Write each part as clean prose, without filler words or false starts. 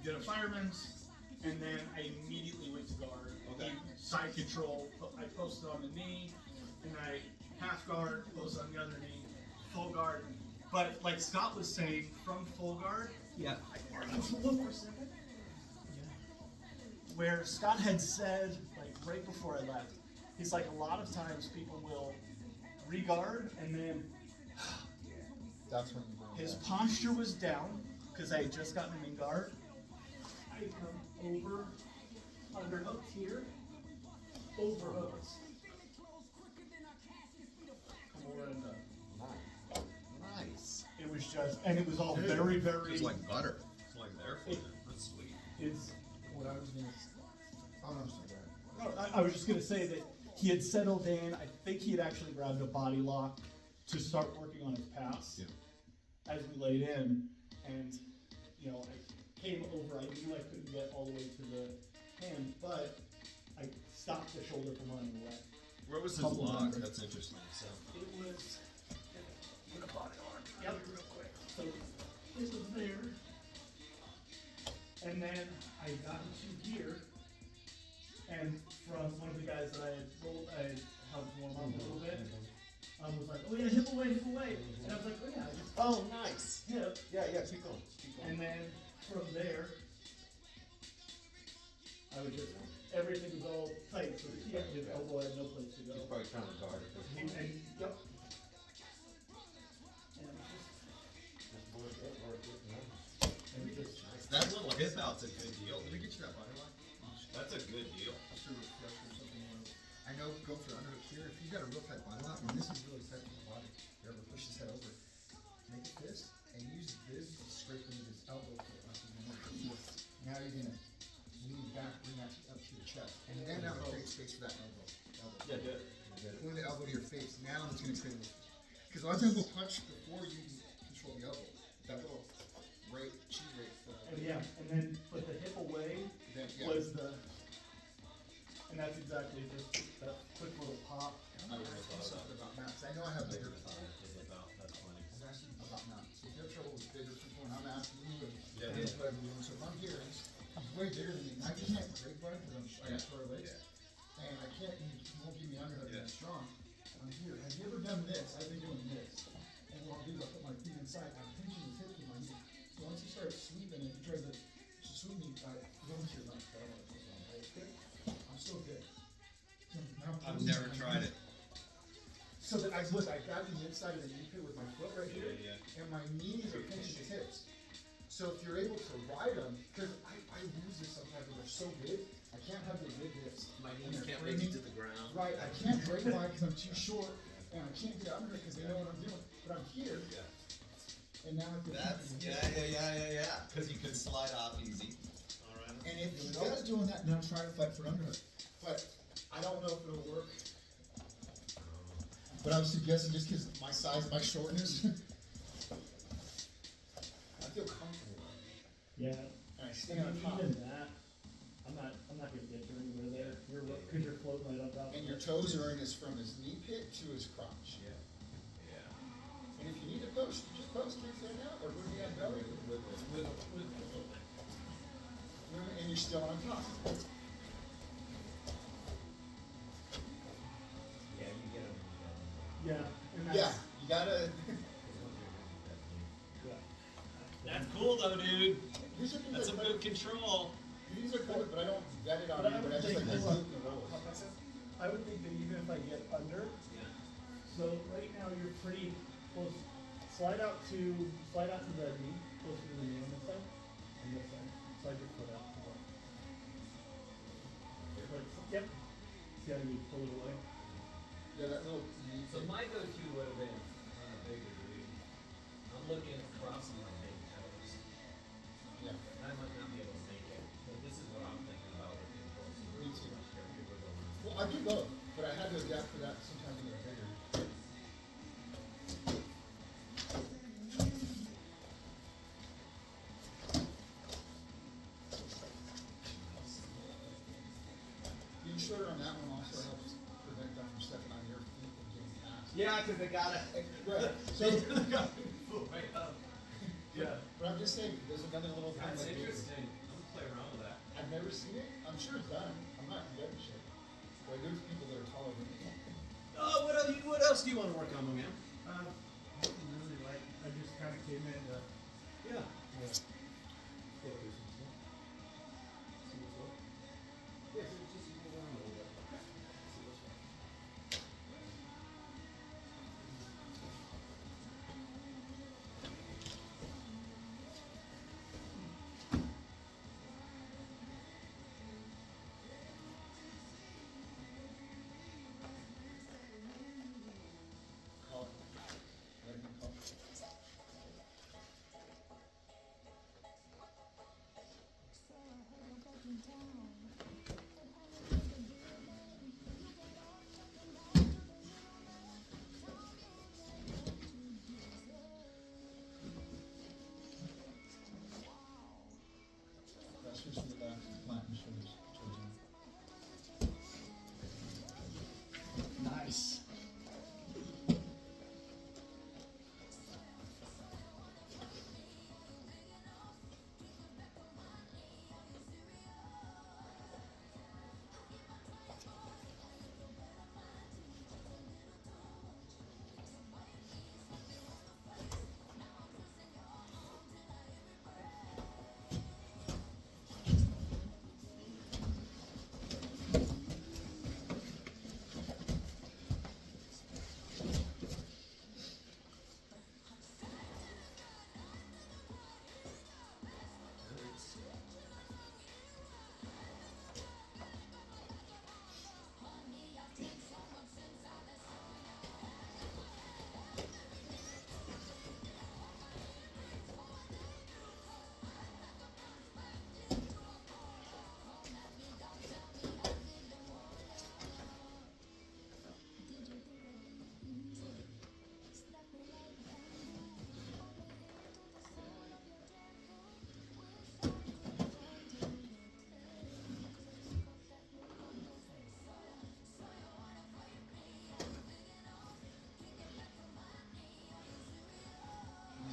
did a fireman's, and then I immediately went to guard. Okay. Side control, I posted on the knee, and I half guard, posted on the other knee, full guard. But like Scott was saying, from full guard, Yeah. one more second. Where Scott had said, like right before I left, he's like, a lot of times people will re-guard, and then That's when you bring his it posture was down because I had just gotten him in guard. I come over, under hooks here, over hooks. Come over and up. Nice. it was just, and it was all very, very. It's like butter. It's like there for you. That's sweet. It's. What I was gonna oh no, sorry. No, I was just gonna say that he had settled in. I think he had actually grabbed a body lock to start working on his pass. Yeah. As we laid in, and you know, I came over. I knew I couldn't get all the way to the hand, but I stopped the shoulder from running away. Where was his Couple lock? numbers. That's interesting. So. It was. With a body arm. Yep. Real quick. So it was there, and then I got into here, and from one of the guys that I had rolled, I had helped warm up a little bit. Was like, oh yeah, hip away, and I was like, oh yeah, I just Oh, nice. hip, Yeah, yeah. Keep going. Keep going. and then from there, I would just everything was all tight, so his elbow had no place to go. He's probably trying to guard it. And yep. And we just That little hip out's a good deal. Let me get you that body lock. That's a good deal. I know go for underhook here. If you've got a real tight body lock, and this is really tight to the body, you ever push his head over, make it this, and use this to scrape into his elbow. Now you're gonna lean back, bring that up to your chest, and then now create space for that elbow. Yeah, good. Point the elbow to your face. Now it's gonna create because a lot of times we'll punch before you can control the elbow. That little rate, cheat rate. and yeah, and then put the hip away Then, was the, and that's exactly just that quick little pop. I was asking something about mounts. I know I have bigger. That's funny. I was asking about mounts. If you have trouble with bigger people, and I'm asking you, and Yeah, that's yeah. what I'm doing. So if I'm here, and he's way bigger than me. I can't break run because I got short legs, and I can't. He won't give me underhook that strong. I'm here. Have you ever done this? I've been doing this, and what I'll do is I'll put my feet inside. I'm pinching his hips with my knee. So once he starts sweeping, if he tries to sweep me, I go into your lunch. I don't want to put on. I'm still good. Now I'm I've never tried it. So that I look, I got the inside of the knee pit with my foot right here, Yeah, and my knees are pinching his hips. So if you're able to ride them, because I lose this sometimes when they're so big, I can't have the big hips. My And knees they're can't make it framing. to the ground. Right, I can't break mine because I'm too short, and I can't get under it because they know what I'm doing. But I'm here, Yeah. and now I can. That's yeah. Because you can slide off easy. All right. And if he does doing that, then I'm trying to fight for underhook. But I don't know if it'll work. But I'm suggesting just because my size, my shortness, I feel comfortable. Yeah. And I stand on top. Even that, I'm not gonna get you anywhere there. Because you're floating right on top. And your toes are in his from his knee pit to his crotch. Yeah. And if you need to post, you just post it there now, or put me on belly. And you're still on top. Yeah, you get them. Yeah. And that's, Yeah, you gotta. yeah. That's cool though, dude. These are things That's some I good control. These are good, but I don't vet it on But I you, but would I just think, like to hold on. loop the rolls. I would think that even if I get under, Yeah. so right now you're pretty close. Slide out to the knee, closer to the knee on this side. On this side. Slide your foot out. Like, yep. See how you pull it away? Yeah, that little. So my go-to would have been on a bigger dude. I'm looking across my big toes. Yeah. I might not be able to make it, but this is what I'm thinking about looking close. Me too. Well, I do both, but I had to adapt for that sometimes when they're bigger. Being shorter on that one also helps prevent them from stepping on your feet and getting past. Yeah, because they got it. Right. So, Right up. Yeah. but I'm just saying, there's another little thing. That's like interesting. I'm nothing wrong with that. I've never seen it. I'm sure it's done. I'm not good at shit. But there's people that are taller than me. What else do you want to work on, my man? Nothing really, like, I just kind of came in to, Yeah. Call. Let me call. That's just the plant insurance chosen. Nice.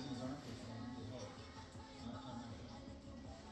These aren't for fun, they help. Not fun.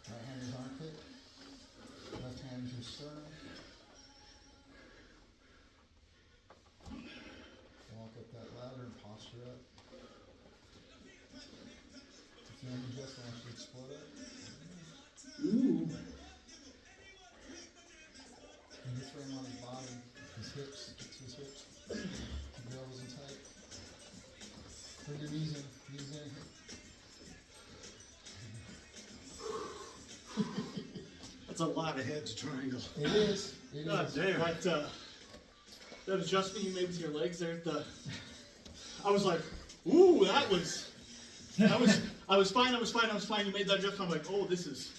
Right hand is armpit, left hand is your sternum. Walk up that ladder and posture up. If you adjust, I want you to explode up. ooh. And this frame on his body, his hips, get to his hips. Keep your elbows in tight. Bring your knees in, knees in. That's a lot of heads triangle. It is, it God is. damn, that adjustment you made with your legs there, I was like, ooh, I was fine. You made that adjustment, I'm like, oh, this is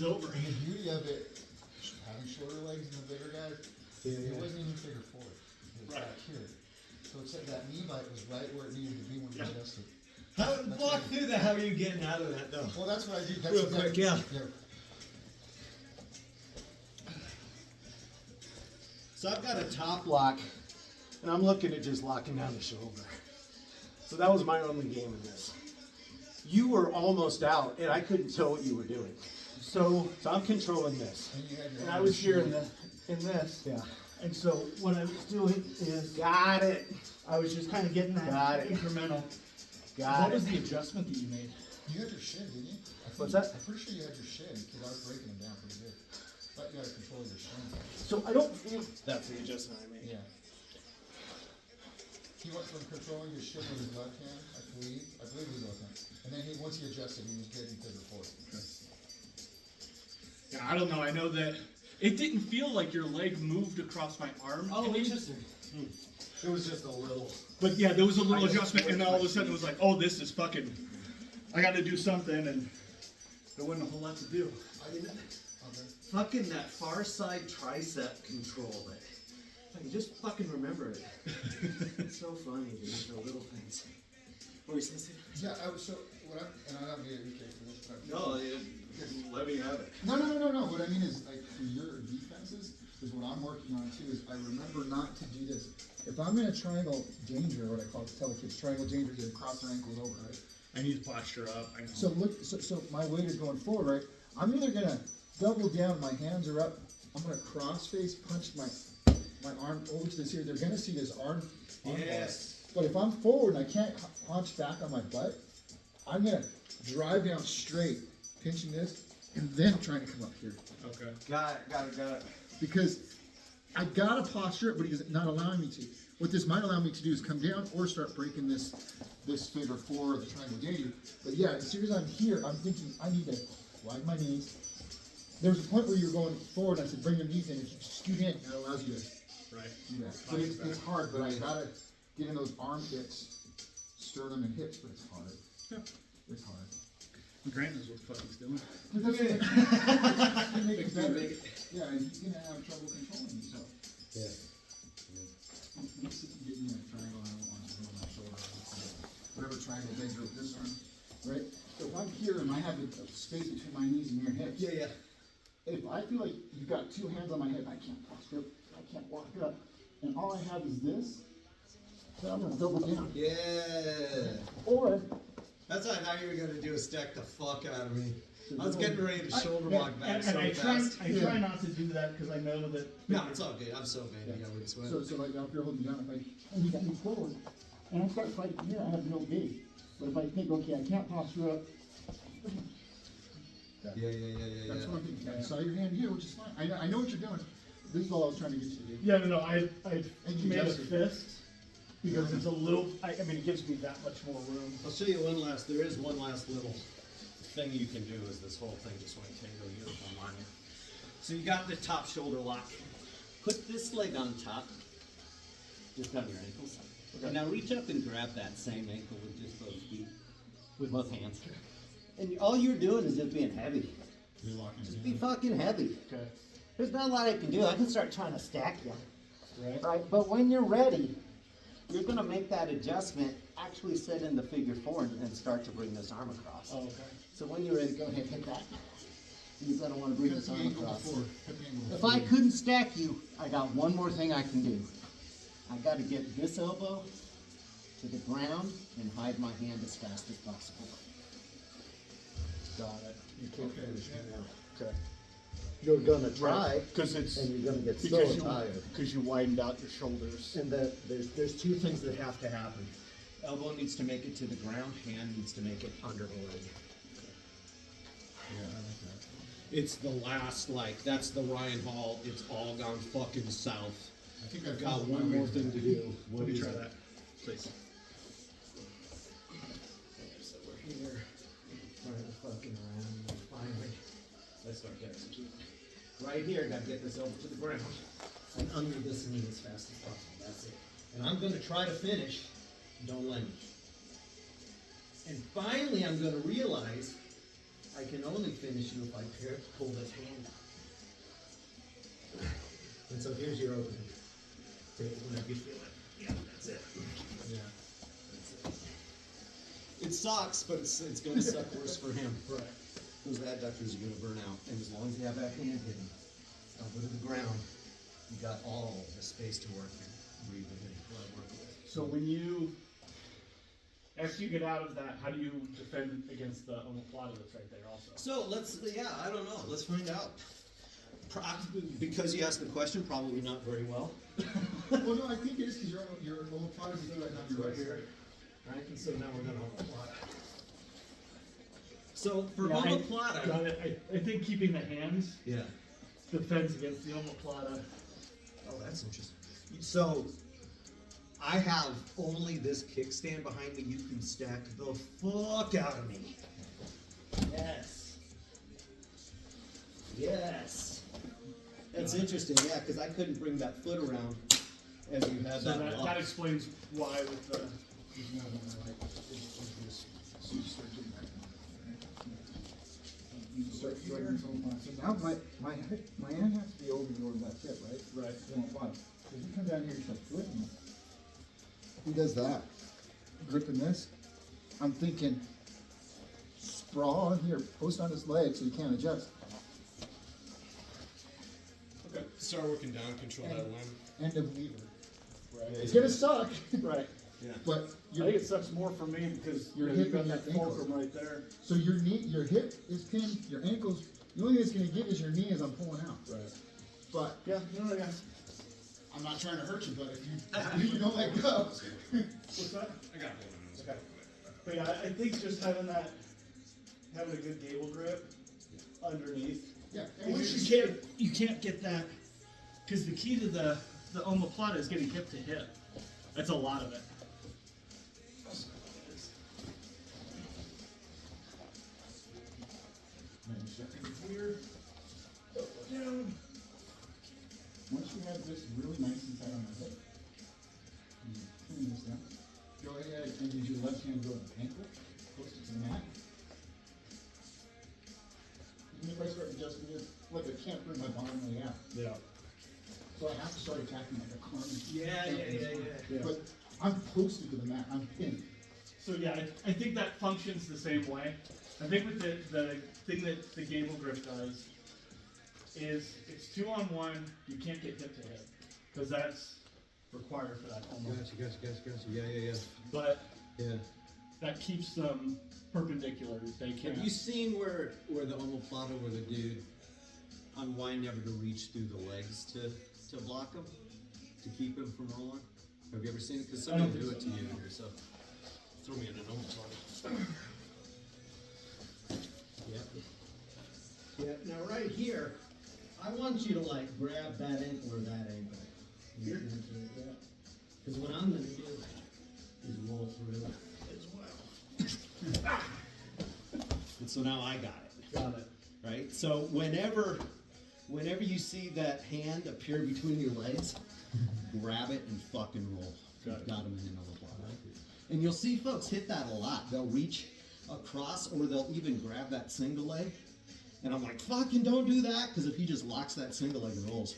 over. And the beauty of it, having shorter legs than the bigger guys, it wasn't even figure four. It was Right. back here. So it said that knee bite was right where it needed to be when you Yeah. adjusted. Walk through that. How are you getting out of that, though? Well, that's what I do. That's Real quick, yeah. So I've got a top lock, and I'm looking at just locking down the shoulder. So that was my only game in this. You were almost out, and I couldn't tell what you were doing. So I'm controlling this. And you had your And I arm was here straight. in this. Yeah. And so what I was doing is Got it. I was just kind of getting that Got it. incremental. Got What it. was the adjustment that you made? You had your shin, didn't you? What's that? I'm pretty sure you had your shin, because I was breaking them down pretty good. But you gotta control your shin. So I don't feel that's the adjustment I made. Yeah. He went from controlling your shin with his left hand, I believe his left hand. And then once he adjusted, he was getting figure four. Yeah, I don't know. I know that it didn't feel like your leg moved across my arm. Oh, any. interesting. It was just a little. But yeah, there was a little I just adjustment, and then all of a switched sudden it was like, oh, this is fucking. I got to do something, and there wasn't a whole lot to do. Okay. Fucking that far side tricep control. I can just fucking remember it. It's so funny, dude. The little things. What were you saying? Yeah, so, and I don't get a UK for this, but. No, let me have it. No. What I mean is, like, for your defenses, is what I'm working on too, is I remember not to do this. If I'm in a triangle danger, what I tell the kids, triangle danger, you cross their ankles over, right? I need to posture up. I know. So look, so my weight is going forward, right? I'm either gonna double down, my hands are up, I'm gonna cross face punch my arm over to this here. They're gonna see this arm. Yes. But if I'm forward and I can't hunch back on my butt, I'm gonna drive down straight, pinching this, and then trying to come up here. Okay. Got it. Because I gotta posture it, but he's not allowing me to. What this might allow me to do is come down or start breaking this figure four of the triangle danger. But yeah, as soon as I'm here, I'm thinking I need to widen my knees. There was a point where you were going forward, and I said bring your knees in. If you scoot in, it allows you to Right. do that. But it's hard, but I gotta get in those armpits, sternum and hips, but it's hard. Yeah. It's hard. Grant knows what the fuck he's doing. But that's what make it better. Yeah, and he's gonna have trouble controlling himself. Yeah. Makes it get me in a triangle, I don't want to move my shoulder. Whatever triangle danger with this arm, right? So if I'm here and I have a space between my knees and your hips. Yeah. If I feel like you've got two hands on my head, I can't posture up, I can't walk up, and all I have is this, then I'm gonna double down. Yeah. Or, That's what I thought you were gonna do, is stack the fuck out of me. I was getting ready to shoulder walk back And so I fast. try not to do that because I know that. No, it's all good. I'm so baby. I wouldn't sweat. so like now if you're holding down, and you got me forward, and I start fighting here, I have no gauge. But if I think, okay, I can't posture up. Yeah. That's what I'm thinking. I saw your hand here, which is fine. I know what you're doing. This is all I was trying to get you to do. Yeah, no. I And you made a adjusted. fist because it's a little. I mean, it gives me that much more room. I'll show you there is one last little thing you can do is this whole thing, just want to tango uniform on you. So you got the top shoulder lock. Put this leg on top, just on your ankles. And now reach up and grab that same ankle with just both feet, with both hands. And all you're doing is just being heavy. You're locking Just be fucking heavy. Okay. There's not a lot I can do. I can start trying to stack you. Right. Right, but when you're ready, you're gonna make that adjustment, actually sit in the figure four and start to bring this arm across. Oh, okay. So when you're ready, go ahead, hit that. You're gonna wanna bring Cut this the arm angle across. before. Cut the angle If before. I couldn't stack you, I got one more thing I can do. I gotta get this elbow to the ground and hide my hand as fast as possible. Got it. You can't finish it now. Okay. You're gonna try, Because it's and you're gonna get so because you tired. because you widened out your shoulders. And there's two things that have to happen. Elbow needs to make it to the ground, hand needs to make it under the leg. Yeah, I like that. It's the last, that's the Ryan Hall, it's all gone fucking south. I think I've Got got one more thing to do. Let me try that, please. So we're here, trying to fucking around, and finally, let's start to execute. Right here, gotta get this elbow to the ground, and under this knee as fast as possible, that's it. And I'm gonna try to finish, don't let me. And finally, I'm gonna realize I can only finish you if I pull this hand out. And so here's your opening. Take it whenever you feel it. Yeah, that's it. Yeah. It sucks, but it's gonna suck worse for him. Right. Those adductors are gonna burn out. And as long as you have that hand hidden, elbow to the ground, you got all the space to work in, breathe in, work with. So after you get out of that, how do you defend against the omoplata that's right there also? So I don't know, let's find out. Because you asked the question, probably not very well. Well, no, I think it is because your omoplata is right on your right here. Right, and so now we're gonna omoplata. So for Yeah, omoplata, I think keeping the hands yeah. defends against the omoplata. Oh, that's interesting. So I have only this kickstand behind me. You can stack the fuck out of me. Yes. Yes. That's interesting, yeah, because I couldn't bring that foot around as you had So that lock. that explains why with the. There's another one I like. It's this. So you start doing that. You start throwing your omoplata. So now my hand has to be over your left hip, right? Right. Omoplata. So if you come down here, you start flipping it. He does that, gripping this. I'm thinking, sprawl in here, post on his leg so he can't adjust. Okay. Start working down, control that limb. End of lever. Right. It's gonna suck, Right. Yeah. but I your think it sucks more for me because Your you hip got and that your ankle. fulcrum right there. so your knee, your hip is pinned, your ankles. The only thing it's gonna get is your knee as I'm pulling out. Right. But Yeah. No, yeah. I'm not trying to hurt you, but if you don't let go. What's that? I got one of those. Okay. But yeah, I think just having a good gable grip underneath. Yeah. And And once you can't get that because the key to the omoplata is getting hip to hip. That's a lot of it. Here, down. Once you have this really nice and tight on the hip, you turn this down. Go ahead and use your left hand go to the ankle, post it to the mat. And if I start adjusting it, like I can't bring my bottom leg out. Yeah. So I have to start attacking like a Carmen. Yeah. But I'm posted to the mat, I'm pinned. So yeah, I think that functions the same way. I think with the thing that the gable grip does is it's 2-on-1. You can't get hip to hip because that's required for that almost. Gotcha. Yeah. But Yeah. that keeps them perpendicular. They can't. Have you seen where the omoplata, where the dude unwind never to reach through the legs to block him, to keep him from rolling? Have you ever seen it? Because I don't somebody will do think it so, to no. you yourself. Throw me in an omoplata. Yeah. Now right here, I want you to like grab that ankle or that ankle. Here? Because what I'm gonna do is roll through as well. And so now I got it. Got it. Right? So whenever you see that hand appear between your legs, grab it and fucking roll. Got it. Got him in an omoplata. And you'll see folks hit that a lot. They'll reach across or they'll even grab that single leg. And I'm like, fucking don't do that, because if he just locks that single leg and rolls,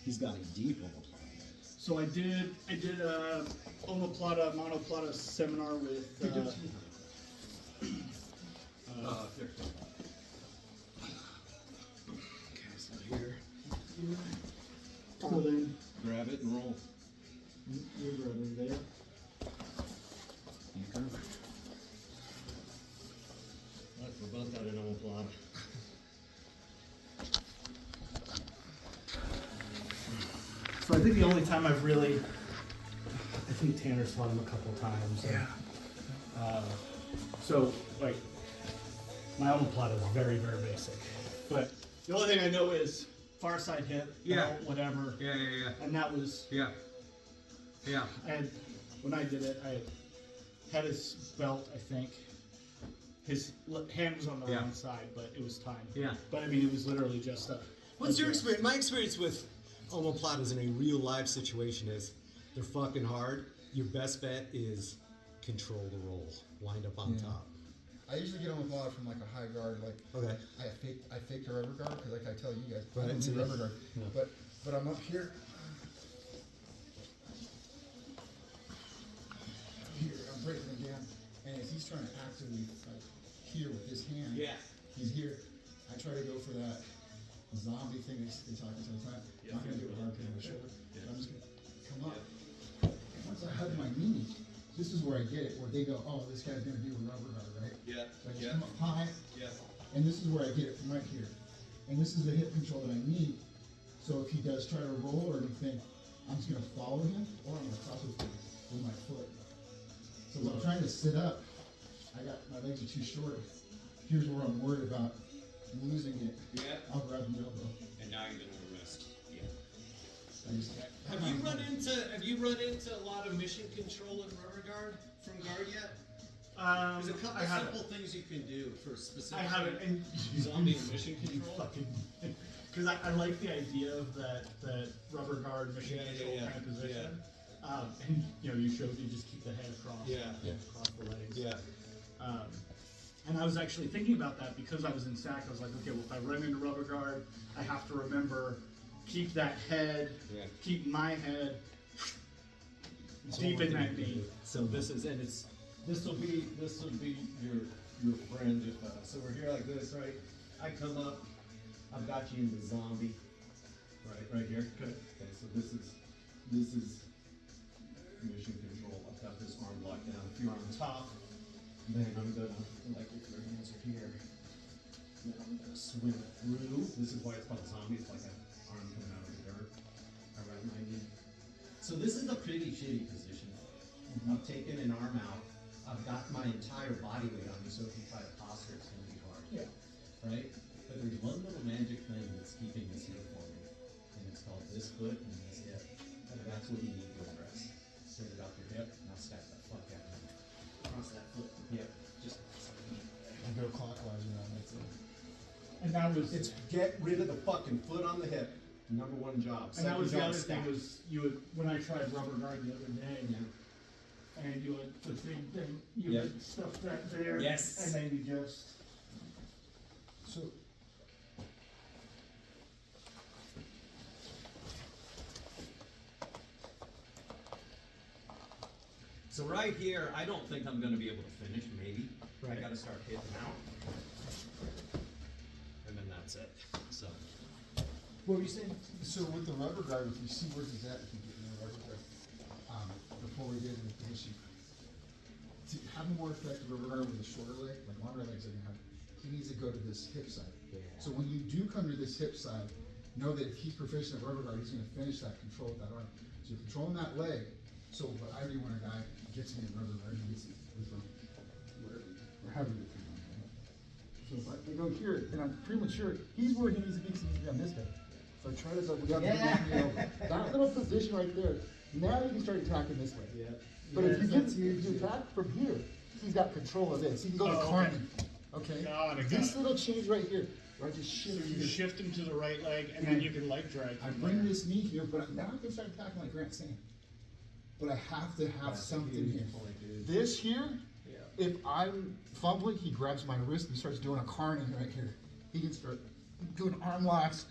he's got a deep omoplata. So I did a omoplata, monoplata seminar with. Here. Here. So then Grab it and roll. your brother there. Look, we're both got an omoplata. So I think the only time I've really, I think Tanner's taught him a couple of times. Yeah. So like, my omoplata is very, very basic. But the only thing I know is far side hip, belt, whatever. Yeah. And that was, Yeah. when I did it, I had his belt, I think. His hand was on the wrong side, but it was time. Yeah. But I mean, it was literally just a. What's your experience? My experience with omoplatas in a real live situation is they're fucking hard. Your best bet is control the roll. Wind up on Yeah. top. I usually get omoplata from like a high guard, like Okay. I fake the rubber guard because like I tell you guys, I Right. don't do rubber guard. Yeah. But I'm up here. Here, I'm breaking it down, and as he's trying to actively like here with his hand, he's here. I try to go for that zombie thing they talk about all the time. I'm not gonna do it hard because of my shoulder. But I'm just gonna come up. And once I hug my knee, this is where I get it, where they go, oh, this guy's gonna do a rubber guard, right? Yeah. So I just come up high, and this is where I get it from right here. and this is the hip control that I need. So if he does try to roll or anything, I'm just gonna follow him, or I'm gonna cross with my foot. So when I'm trying to sit up, I got, my legs are too short. Here's where I'm worried about losing it. Yeah. I'll grab the elbow. And now you're gonna wrist. Yeah. I just, Have you run into a lot of mission control and rubber guard from guard yet? There's a couple I haven't. simple things you can do for specific. I haven't, and zombie and mission control. Because I like the idea of that rubber guard mission control kind of position. And you know, you showed you just keep the head across, across the legs. Yeah. And I was actually thinking about that because I was in SAC. I was like, okay, well, if I run into rubber guard, I have to remember keep that head, keep my head deep in that knee. So this is, and it's, this will be your friend if, so we're here like this, right? I come up, I've got you in the zombie, right here. Good. Okay, so this is mission control. I've got this arm locked down. If you're on top, then I'm gonna, like if your hands are here, then I'm gonna swim through. This is why it's called zombie. It's like an arm coming out of the dirt around my knee. So this is a pretty shitty position. I've taken an arm out. I've got my entire body weight on me, so if you try to posture, it's gonna be hard. Yeah. Right? But there's one little magic thing that's keeping this here for me, and it's called this foot and this hip. And that's what you need to address. Straight it off your hip, now stack the fuck out of it. Cross that foot and hip, just. and go clockwise around, that's it. And that was It's get rid of the fucking foot on the hip. Number one job. And that was the Second other job, thing stack. was you would when I tried rubber guard the other day, Yeah. and you would the same thing. You Yeah. would stuff that there, Yes. and then you just. So, So right here, I don't think I'm gonna be able to finish, maybe. I gotta start hitting out. And then that's it, so. what were you saying? So with the rubber guard, if you see where he's at, if you get in the rubber guard, before we get into the issue, to have a more effective rubber guard with a shorter leg, like longer legs than you have, he needs to go to this hip side. Yeah. So when you do come to this hip side, know that if he's proficient at rubber guard, he's gonna finish that control with that arm. So you're controlling that leg. So what I do when a guy gets me in rubber guard, he gets it with whatever, or however you do it. So if I go here, and I'm pretty much sure he's where he needs to be, 'cause he needs to be on this guy. So I try to go down that little position right there. Now you can start attacking this way. Yeah. But if you attack from here, he's got control of this. He can go to Oh, okay. Carmen. Okay? Got it, This got it. little change right here, where I just So shift you here. shift him to the right leg, and then you can leg drag. I from bring there. this knee here, but now I can start attacking like Grant saying. But I have to have something here. This here, if I'm fumbling, he grabs my wrist and starts doing a carning right here. He can start doing arm locks,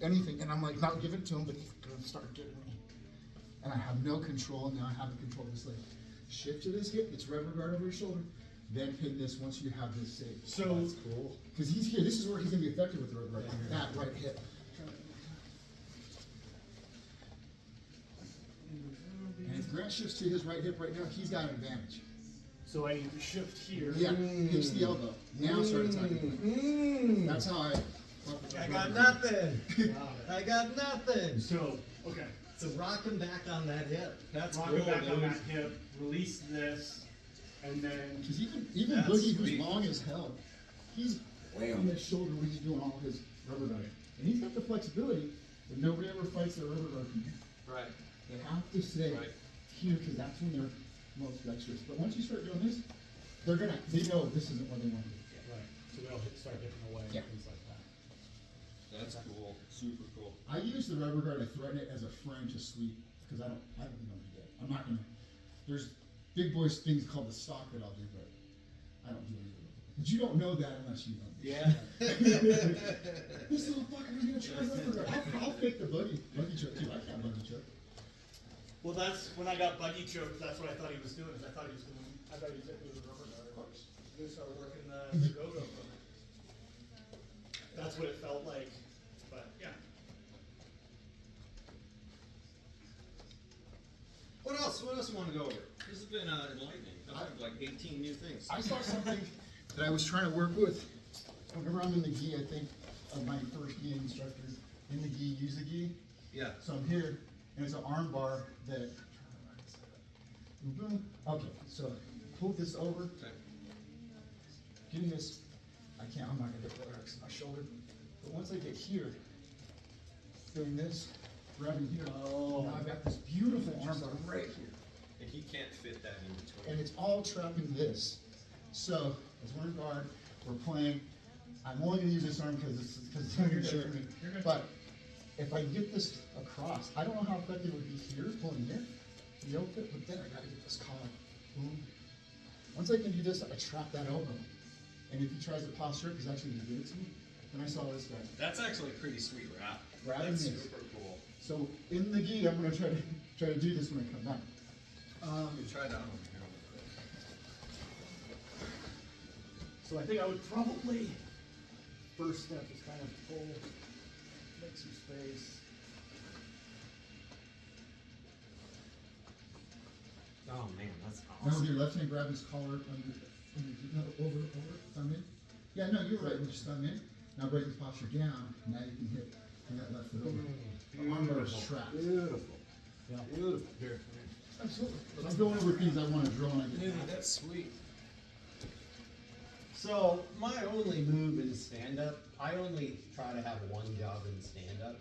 anything, and I'm like not giving it to him, but he's gonna start getting me. And I have no control, and now I have the control of this leg. Shift to this hip, it's rubber guard over your shoulder, then pin this once you have this safe. So That's cool. Because he's here, this is where he's gonna be effective with the rubber guard, on that right hip. And if Grant shifts to his right hip right now, he's got an advantage. So I need to shift here. Yeah, hits the elbow. Now start attacking. That's how I got nothing. I got nothing. So okay. So rock him back on that hip. That's Rock cool, it back on dude. that hip. Release this, and then Because even That's Boogie, sweet. who's long as hell, he's way on his shoulder when he's doing all his rubber guard. And he's got the flexibility, but nobody ever fights their rubber guard from here. Right. They have to stay Right. here because that's when they're most dexterous. But once you start doing this, they know this isn't what they want to do. right. So they'll start dipping away Yeah. and things like that. That's cool. Super cool. I use the rubber guard, I threaten it as a friend to sweep, because I don't do that. I'm not gonna, there's big boys things called the stock that I'll do, but I don't do any of it. But you don't know that unless you know. Yeah. This little fucker, I'm gonna try rubber guard. I'll fake the buggy choke too, I can't buggy choke. Well, that's when I got buggy choked. That's what I thought he was doing. I thought he was doing a rubber guard. Of course. He started working the go-go from it. That's what it felt like. But yeah. What else? What else you want to go over? This has been enlightening. I've had like 18 new things. I saw something that I was trying to work with whenever I'm in the gi, I think, of my first gi instructor in the gi, use the gi. Yeah. So I'm here, and it's an arm bar that, boom, okay, so pull this over, Okay. getting this, I'm not gonna get it because my shoulder, but once I get here, doing this, grabbing here, now I've got this beautiful arm bar right here. And he can't fit that in between. And it's all trapping this. So, as we're in guard, we're playing, I'm only gonna use this arm because it's under shirt. But if I get this across, I don't know how effective it would be here, pulling here, the yoke fit, but then I gotta get this collar. Boom. Once I can do this, I trap that elbow. And if he tries to posture it, because actually he did it to me, then I saw this guy. That's actually a pretty sweet wrap. Grabbing That's this. super cool. So in the gi, I'm gonna try to do this when I come back. You try that on here. So I think I would probably, first step is kind of pull, make some space. Oh man, that's Now with awesome. your left hand, grab his collar no, over, thumb in. Yeah, no, you're right, just thumb in. Now break his posture down, now you can hit that left foot over. The arm bar is trapped. Beautiful. Yeah. Beautiful. Here. Absolutely. But I'm going over things I wanna drill when I get Dude, back. that's sweet. So my only move in stand-up, I only try to have one job in stand-up,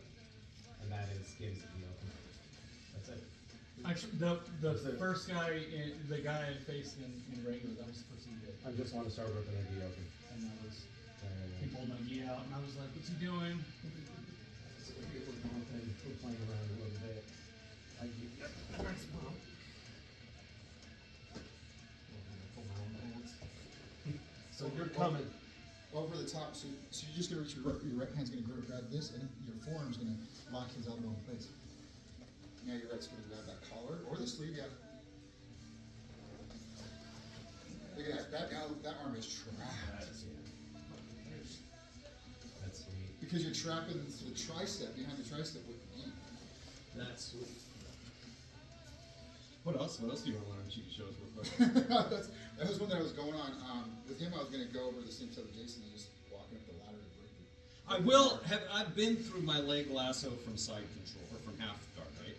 and that is get his knee open. That's it. Actually, the That's it. first guy, the guy I faced in regular, that was the first thing he did. I just want to start ripping the knee open. And that was, he pulled my gi out, and I was like, what's he doing? So here we're playing around a little bit. I get nice bump. So you're coming. Over the top, so you're just gonna reach your right hand's gonna grab this, and your forearm's gonna lock his elbow in place. Now your right's gonna grab that collar, or the sleeve, yeah. Look at that arm is trapped. That's sweet. Because you're trapping the tricep, behind the tricep with the gi. That's sweet. What else do you want to learn on cheat shows real quick? That was one that I was going on, with him I was gonna go over the same stuff with Jason and just walking up the ladder to break it. I will have. I've been through my leg lasso from side control or from half guard, right?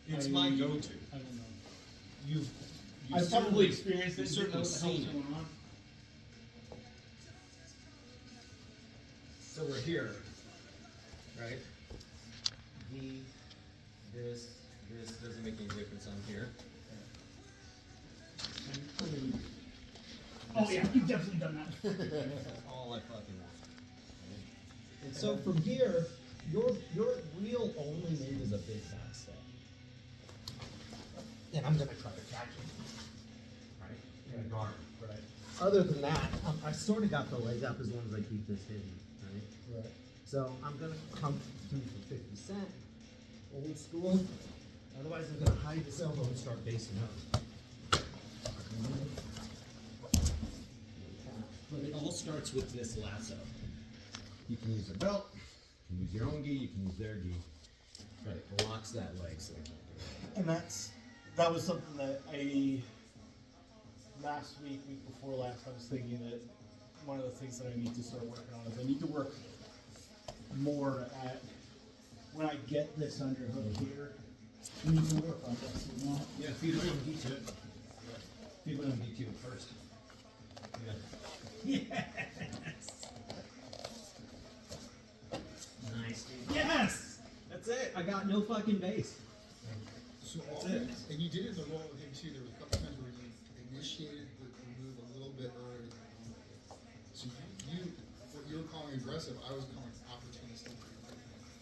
It's my go-to. I don't know. You've I've probably experienced it, you've didn't know certainly what the hell was seen it. going on. So we're here, right? This doesn't make any difference on here. Oh yeah, you've definitely done that. That's all I fucking want. And so from here, your real only move is a big back step. And I'm gonna try to catch it. Right? In guard. Right. Other than that, I sort of got the leg up as long as I keep this hidden. Right? Right. So I'm gonna come through for 50 cent. Old school. Otherwise I'm gonna hide this elbow and start basing up. But it all starts with this lasso. You can use a belt, you can use your own gi, you can use their gi. But it locks that leg so they can't do it. And that was something that last week before last, I was thinking that one of the things that I need to start working on is I need to work more at, when I get this underhook here, we need to work on this, you know? Yeah, feed it on gi to it. Feed it on gi to it first. Yeah. Yes! Nice, dude. Yes! That's it. I got no fucking base. So That's all it. and you did it in the role with him too. There were a couple times where you initiated the move a little bit early. So what you were calling aggressive, I was calling opportunistic.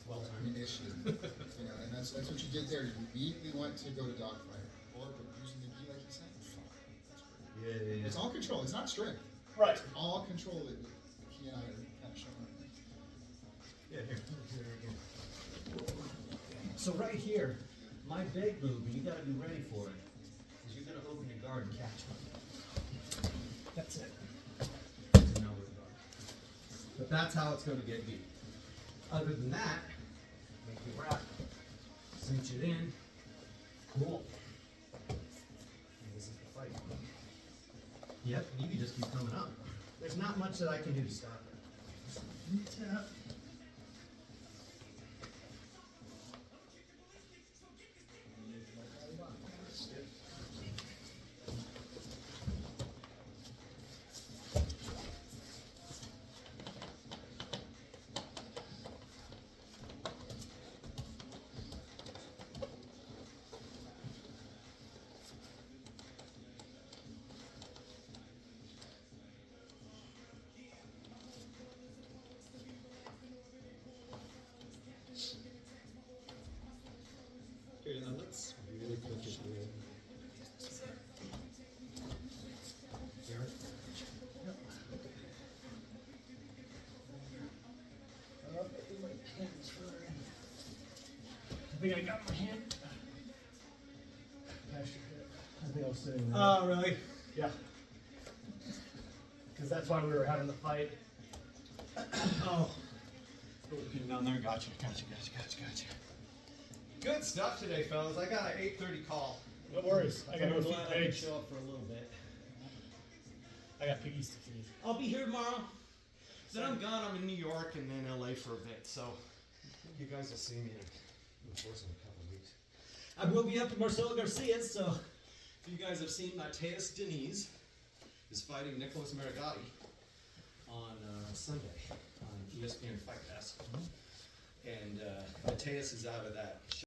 Well Initiative. And that's what you did there. You immediately went to go to dogfight, or using the gi like you said. Fine. That's great. Yeah. It's all control. It's not strength. Right. It's all control that he and I are kind of showing. Yeah, here. So right here, my big move, and you gotta be ready for it, is you're gonna open your guard and catch one. That's it. So now we're guard. But that's how it's gonna get beat. Other than that, make your wrap, cinch it in, cool. And this is the fight. Yep, and you can just keep coming up. There's not much that I can do to stop it. Tap. Okay, now let's really push it in. I think I got my hand. Past your hip. I think I was sitting there. Oh, really? Yeah. Because that's why we were having the fight. Oh. Pin down there, gotcha. Good stuff today, fellas. I got an 8:30 call. No worries. I gotta go feed I can pigs. show up for a little bit. I got piggies to feed. I'll be here tomorrow. Then I'm gone. I'm in New York and then LA for a bit. So you guys will see me in a couple of weeks. I will be up at Marcelo Garcia's. So if you guys have seen Mateus Diniz is fighting Nicholas Maragatti on Sunday on ESPN Fight Pass, and Mateus is out of that.